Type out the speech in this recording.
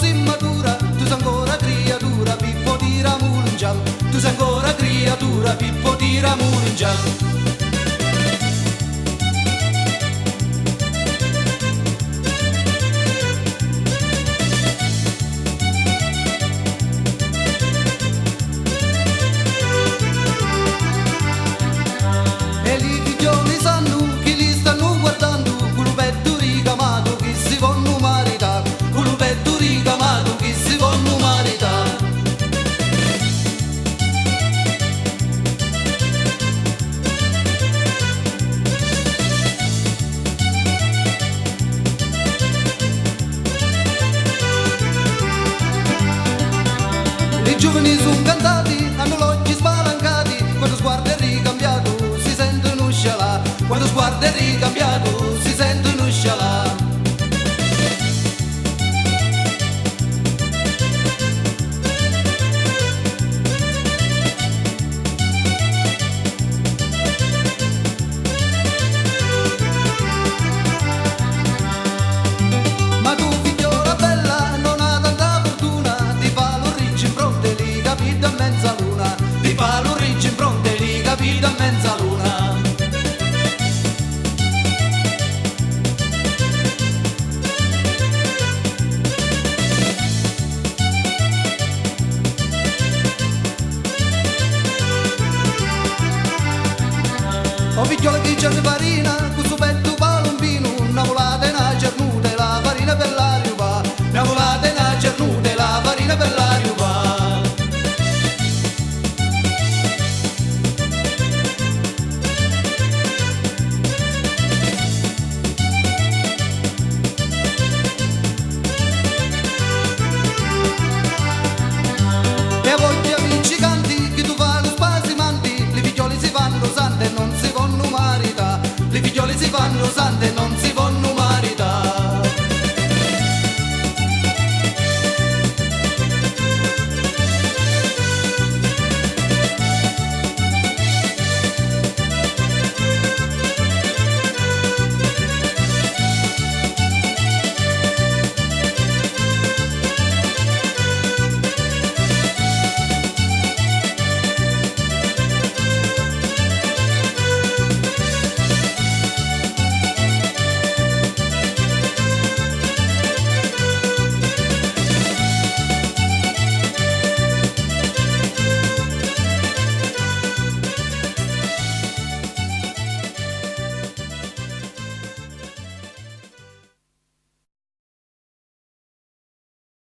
così matura, tu sei ancora creatura, Pippo tiramolo in giallo. Tu sei ancora creatura, Pippo tiramolo in giallo. E i figlioli sanno che li stanno guardando, quello petto ricamato che si vanno maritare, quello petto ricamato che si vanno maritare. I giovani sono cantati, hanno gli occhi spalancati, quando sguardo è ricambiato si sentono scialà, quando sguardo è ricambiato si sentono scialà. Ma tu figliola bella non ha tanta fortuna, ti fa l'orriccio in fronte lì capito a mezzaluna, ti fa l'orriccio in fronte lì capito a mezzaluna. O figliola che già ne va